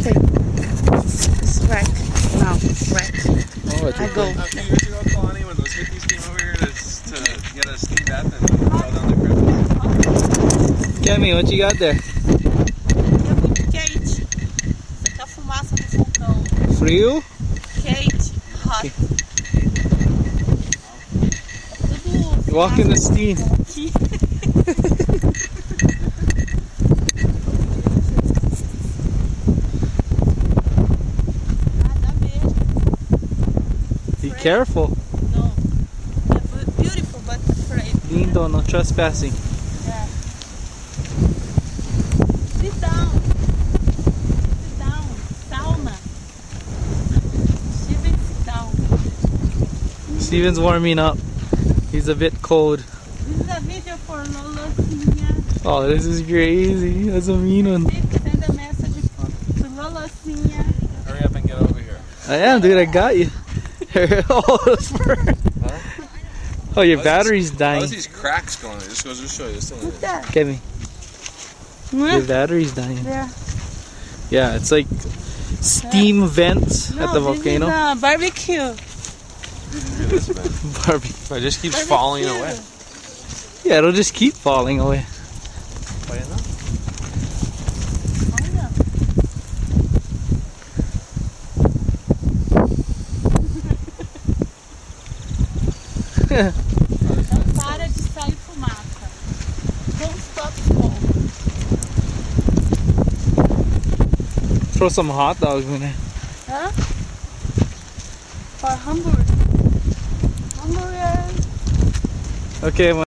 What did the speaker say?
nothing. It's wreck. No, wreck. Oh, I go. A few years ago, Kalani, when those hippies came over here to get a steam bath and fall down the crevice. Akemi, what you got there? É muito quente. Isso aqui é a fumaça do vulcão. Frio? Quente. Hot. Tudo Walk in the steam. aqui. Nada mesmo. Be careful. No. Beautiful but afraid. Lindo, no trespassing. Yeah. Sit down. Sit down. Sauna. Steven, sit down. Steven's warming up. He's a bit cold. This is a video for Lolocinha. Oh, this is crazy. That's a mean one. Send a message to Lolocinha. Hurry up and get over here. I am, dude. I got you. Oh, that's oh, your battery's How's dying. these cracks going? It just goes to show you. It's still What's that? Akemi, your battery's dying. There. Yeah, it's like steam vents at the volcano. This is a barbecue. Barbie. It just keeps falling away. Yeah, it'll just keep falling away. Não para de sair fumaça. Don't stop smoke. Throw some hot dogs in there. Huh? For Hamburg. Hamburger. Okay,